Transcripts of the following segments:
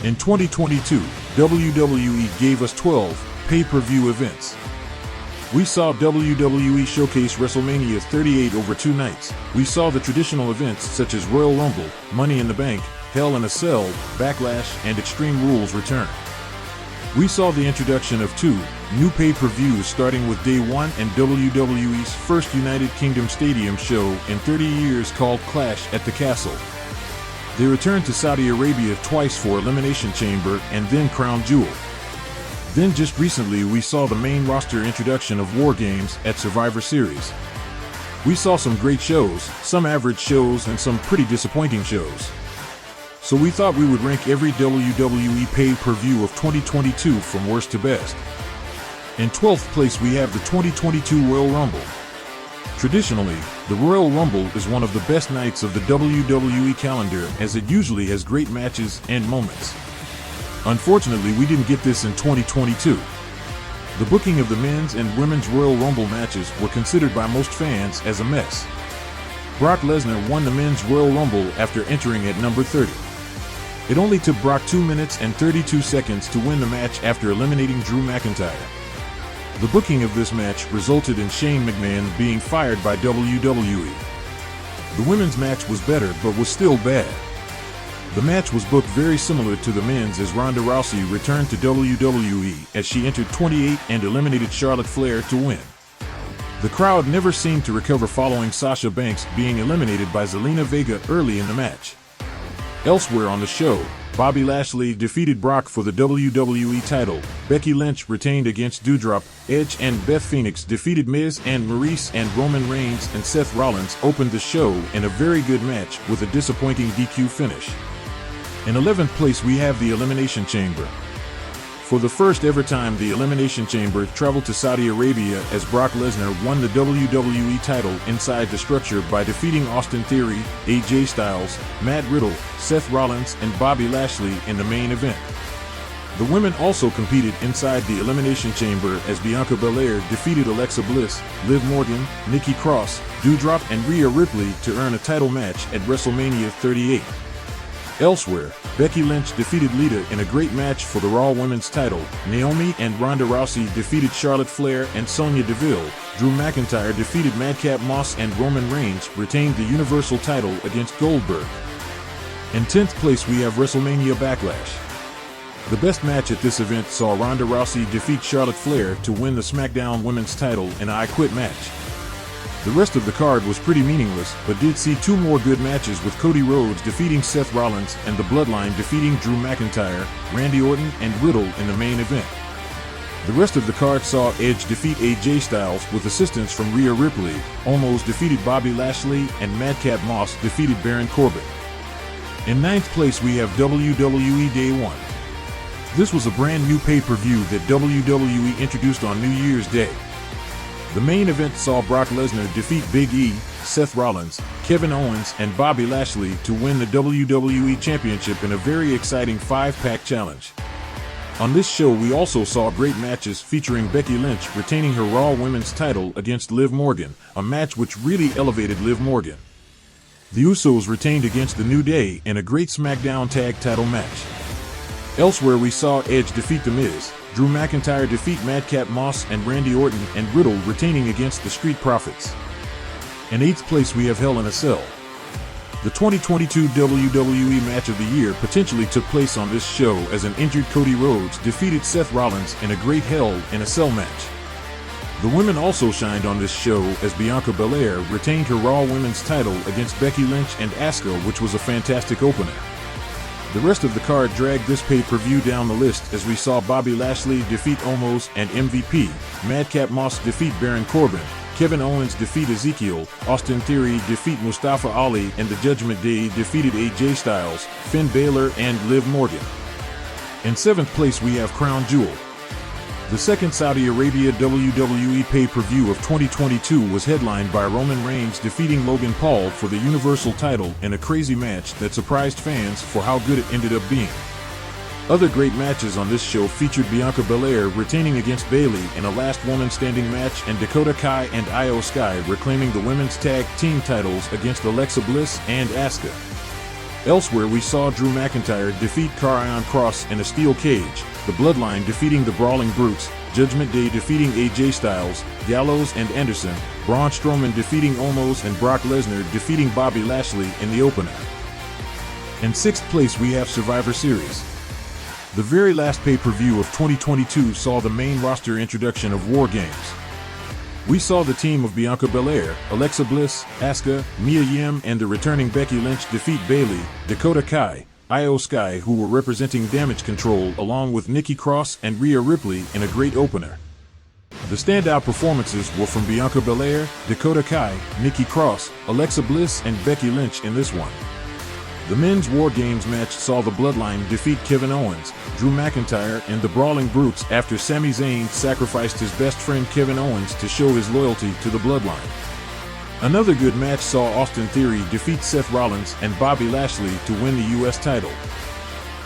In 2022, WWE gave us 12 pay-per-view events. We saw WWE showcase WrestleMania 38 over 2 nights. We saw the traditional events such as Royal Rumble, Money in the Bank, Hell in a Cell, Backlash, and Extreme Rules return. We saw the introduction of 2 new pay-per-views starting with Day 1 and WWE's first United Kingdom Stadium show in 30 years called Clash at the Castle. They returned to Saudi Arabia twice for Elimination Chamber and then Crown Jewel. Then just recently we saw the main roster introduction of War Games at Survivor Series. We saw some great shows, some average shows, and some pretty disappointing shows. So we thought we would rank every WWE pay-per-view of 2022 from worst to best. In 12th place we have the 2022 Royal Rumble. Traditionally, the Royal Rumble is one of the best nights of the WWE calendar as it usually has great matches and moments. Unfortunately, we didn't get this in 2022. The booking of the men's and women's Royal Rumble matches were considered by most fans as a mess. Brock Lesnar won the men's Royal Rumble after entering at number 30. It only took Brock 2 minutes and 32 seconds to win the match after eliminating Drew McIntyre. The booking of this match resulted in Shane McMahon being fired by WWE. The women's match was better but was still bad. The match was booked very similar to the men's as Ronda Rousey returned to WWE as she entered 28 and eliminated Charlotte Flair to win. The crowd never seemed to recover following Sasha Banks being eliminated by Zelina Vega early in the match. Elsewhere on the show, Bobby Lashley defeated Brock for the WWE title, Becky Lynch retained against Doudrop, Edge and Beth Phoenix defeated Miz and Maurice, and Roman Reigns and Seth Rollins opened the show in a very good match with a disappointing DQ finish. In 11th place we have the Elimination Chamber. For the first ever time, the Elimination Chamber traveled to Saudi Arabia as Brock Lesnar won the WWE title inside the structure by defeating Austin Theory, AJ Styles, Matt Riddle, Seth Rollins, and Bobby Lashley in the main event. The women also competed inside the Elimination Chamber as Bianca Belair defeated Alexa Bliss, Liv Morgan, Nikki Cross, Doudrop, and Rhea Ripley to earn a title match at WrestleMania 38. Elsewhere, Becky Lynch defeated Lita in a great match for the Raw Women's title. Naomi and Ronda Rousey defeated Charlotte Flair and Sonya Deville. Drew McIntyre defeated Madcap Moss, and Roman Reigns retained the Universal title against Goldberg. In 10th place we have WrestleMania Backlash. The best match at this event saw Ronda Rousey defeat Charlotte Flair to win the SmackDown Women's title in an I Quit match. The rest of the card was pretty meaningless, but did see 2 more good matches with Cody Rhodes defeating Seth Rollins and the Bloodline defeating Drew McIntyre, Randy Orton, and Riddle in the main event. The rest of the card saw Edge defeat AJ Styles with assistance from Rhea Ripley, Omos defeated Bobby Lashley, and Madcap Moss defeated Baron Corbin. In 9th place we have WWE Day 1. This was a brand new pay-per-view that WWE introduced on New Year's Day. The main event saw Brock Lesnar defeat Big E, Seth Rollins, Kevin Owens, and Bobby Lashley to win the WWE Championship in a very exciting 5-pack challenge. On this show we also saw great matches featuring Becky Lynch retaining her Raw Women's title against Liv Morgan, a match which really elevated Liv Morgan. The Usos retained against The New Day in a great SmackDown Tag Title match. Elsewhere we saw Edge defeat The Miz, Drew McIntyre defeat Madcap Moss, and Randy Orton and Riddle retaining against the Street Profits. In 8th place we have Hell in a Cell. The 2022 WWE Match of the Year potentially took place on this show as an injured Cody Rhodes defeated Seth Rollins in a great Hell in a Cell match. The women also shined on this show as Bianca Belair retained her Raw Women's title against Becky Lynch and Asuka, which was a fantastic opener. The rest of the card dragged this pay-per-view down the list as we saw Bobby Lashley defeat Omos and MVP, Madcap Moss defeat Baron Corbin, Kevin Owens defeat Ezekiel, Austin Theory defeat Mustafa Ali, and the Judgment Day defeated AJ Styles, Finn Balor, and Liv Morgan. In 7th place we have Crown Jewel. The second Saudi Arabia WWE pay-per-view of 2022 was headlined by Roman Reigns defeating Logan Paul for the Universal title in a crazy match that surprised fans for how good it ended up being. Other great matches on this show featured Bianca Belair retaining against Bayley in a last woman standing match, and Dakota Kai and Io Sky reclaiming the women's tag team titles against Alexa Bliss and Asuka. Elsewhere, we saw Drew McIntyre defeat Karrion Kross in a steel cage, the Bloodline defeating the Brawling Brutes, Judgment Day defeating AJ Styles, Gallows and Anderson, Braun Strowman defeating Omos, and Brock Lesnar defeating Bobby Lashley in the opener. In sixth place, we have Survivor Series. The very last pay-per-view of 2022 saw the main roster introduction of War Games. We saw the team of Bianca Belair, Alexa Bliss, Asuka, Mia Yim, and the returning Becky Lynch defeat Bayley, Dakota Kai, Io Sky, who were representing Damage Control, along with Nikki Cross and Rhea Ripley in a great opener. The standout performances were from Bianca Belair, Dakota Kai, Nikki Cross, Alexa Bliss, and Becky Lynch in this one. The men's War Games match saw the Bloodline defeat Kevin Owens, Drew McIntyre, and the Brawling Brutes after Sami Zayn sacrificed his best friend Kevin Owens to show his loyalty to the Bloodline. Another good match saw Austin Theory defeat Seth Rollins and Bobby Lashley to win the US title.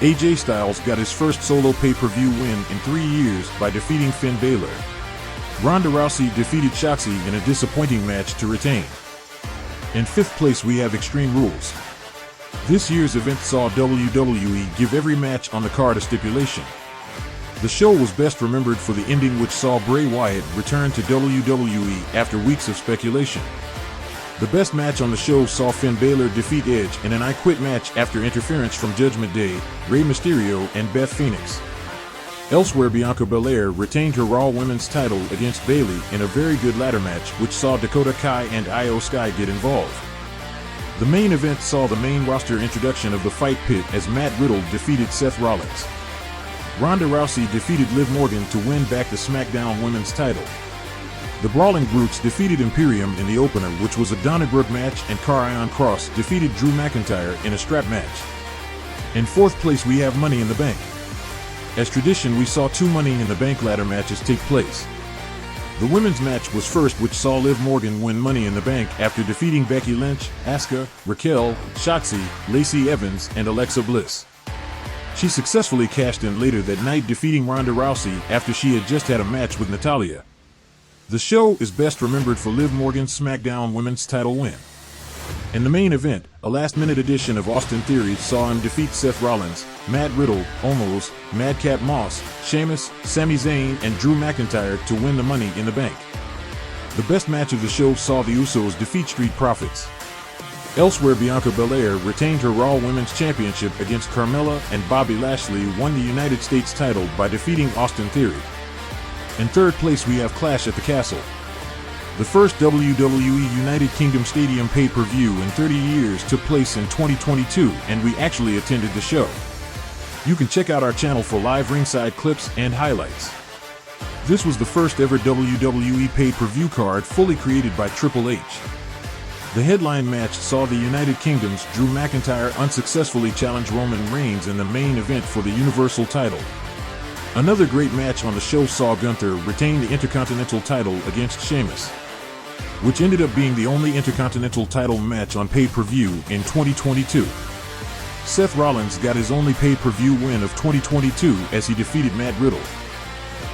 AJ Styles got his first solo pay-per-view win in 3 years by defeating Finn Balor. Ronda Rousey defeated Shotzi in a disappointing match to retain. In fifth place, we have Extreme Rules. This year's event saw WWE give every match on the card a stipulation. The show was best remembered for the ending, which saw Bray Wyatt return to WWE after weeks of speculation. The best match on the show saw Finn Balor defeat Edge in an I Quit match after interference from Judgment Day, Rey Mysterio, and Beth Phoenix. Elsewhere, Bianca Belair retained her Raw Women's title against Bayley in a very good ladder match, which saw Dakota Kai and Io Sky get involved. The main event saw the main roster introduction of the Fight Pit as Matt Riddle defeated Seth Rollins. Ronda Rousey defeated Liv Morgan to win back the SmackDown Women's title. The Brawling Brutes defeated Imperium in the opener, which was a Donnybrook match, and Karrion Kross defeated Drew McIntyre in a strap match. In fourth place, we have Money in the Bank. As tradition, we saw 2 Money in the Bank ladder matches take place. The women's match was first, which saw Liv Morgan win Money in the Bank after defeating Becky Lynch, Asuka, Raquel, Shotzi, Lacey Evans, and Alexa Bliss. She successfully cashed in later that night, defeating Ronda Rousey after she had just had a match with Natalya. The show is best remembered for Liv Morgan's SmackDown Women's title win. In the main event, a last-minute edition of Austin Theory saw him defeat Seth Rollins, Matt Riddle, Omos, Madcap Moss, Sheamus, Sami Zayn, and Drew McIntyre to win the Money in the Bank. The best match of the show saw the Usos defeat Street Profits. Elsewhere, Bianca Belair retained her Raw Women's Championship against Carmella, and Bobby Lashley won the United States title by defeating Austin Theory. In third place, we have Clash at the Castle. The first WWE United Kingdom Stadium pay-per-view in 30 years took place in 2022, and we actually attended the show. You can check out our channel for live ringside clips and highlights. This was the first ever WWE pay-per-view card fully created by Triple H. The headline match saw the United Kingdom's Drew McIntyre unsuccessfully challenge Roman Reigns in the main event for the Universal title. Another great match on the show saw Gunther retain the Intercontinental title against Sheamus, which ended up being the only Intercontinental title match on pay-per-view in 2022. Seth Rollins got his only pay-per-view win of 2022 as he defeated Matt Riddle.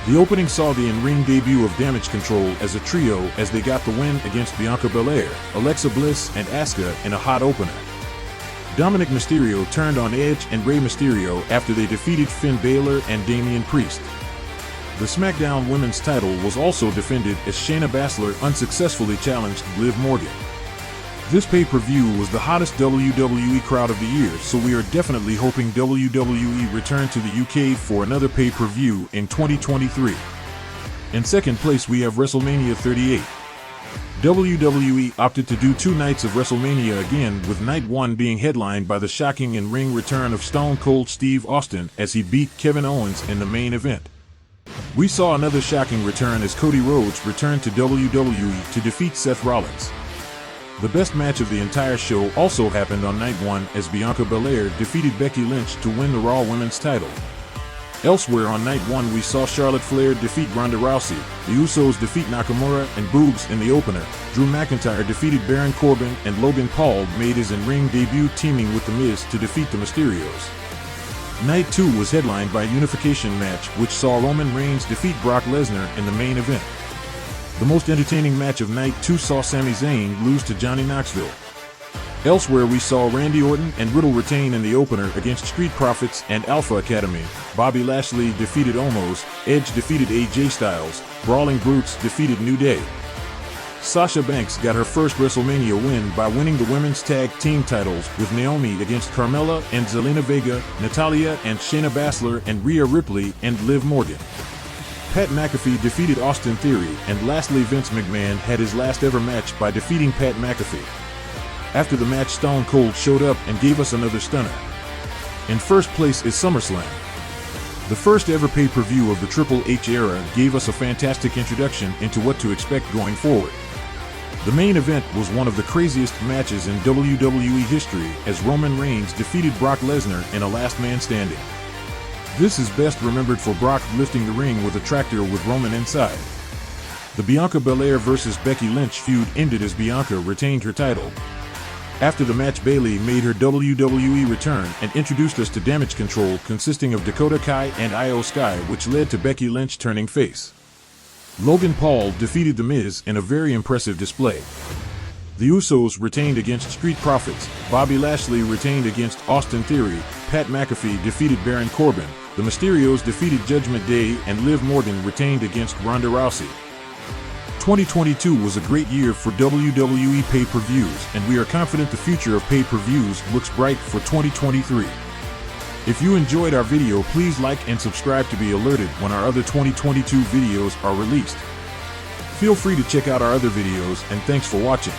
The opening saw the in-ring debut of Damage Control as a trio as they got the win against Bianca Belair, Alexa Bliss, and Asuka in a hot opener. Dominic Mysterio turned on Edge and Rey Mysterio after they defeated Finn Balor and Damian Priest. The SmackDown Women's title was also defended as Shayna Baszler unsuccessfully challenged Liv Morgan. This pay-per-view was the hottest WWE crowd of the year, so we are definitely hoping WWE return to the UK for another pay-per-view in 2023. In second place, we have WrestleMania 38. WWE opted to do 2 nights of WrestleMania again, with night 1 being headlined by the shocking in-ring return of Stone Cold Steve Austin as he beat Kevin Owens in the main event. We saw another shocking return as Cody Rhodes returned to WWE to defeat Seth Rollins. The best match of the entire show also happened on night 1 as Bianca Belair defeated Becky Lynch to win the Raw Women's title. Elsewhere on night 1, we saw Charlotte Flair defeat Ronda Rousey, the Usos defeat Nakamura and Boogs in the opener, Drew McIntyre defeated Baron Corbin, and Logan Paul made his in-ring debut teaming with The Miz to defeat the Mysterios. Night 2 was headlined by a unification match which saw Roman Reigns defeat Brock Lesnar in the main event. The most entertaining match of night 2 saw Sami Zayn lose to Johnny Knoxville. Elsewhere, we saw Randy Orton and Riddle retain in the opener against Street Profits and Alpha Academy. Bobby Lashley defeated Omos, Edge defeated AJ Styles, Brawling Brutes defeated New Day. Sasha Banks got her first WrestleMania win by winning the women's tag team titles with Naomi against Carmella and Zelina Vega, Natalya and Shayna Baszler and Rhea Ripley and Liv Morgan. Pat McAfee defeated Austin Theory, and lastly Vince McMahon had his last ever match by defeating Pat McAfee. After the match, Stone Cold showed up and gave us another stunner. In first place is SummerSlam. The first ever pay-per-view of the Triple H era gave us a fantastic introduction into what to expect going forward. The main event was one of the craziest matches in WWE history as Roman Reigns defeated Brock Lesnar in a last man standing. This is best remembered for Brock lifting the ring with a tractor with Roman inside. The Bianca Belair vs. Becky Lynch feud ended as Bianca retained her title. After the match, Bayley made her WWE return and introduced us to Damage Control, consisting of Dakota Kai and Io Sky, which led to Becky Lynch turning face. Logan Paul defeated The Miz in a very impressive display. The Usos retained against Street Profits, Bobby Lashley retained against Austin Theory, Pat McAfee defeated Baron Corbin, the Mysterios defeated Judgment Day, and Liv Morgan retained against Ronda Rousey. 2022 was a great year for WWE pay-per-views, and we are confident the future of pay-per-views looks bright for 2023. If you enjoyed our video, please like and subscribe to be alerted when our other 2022 videos are released. Feel free to check out our other videos, and thanks for watching.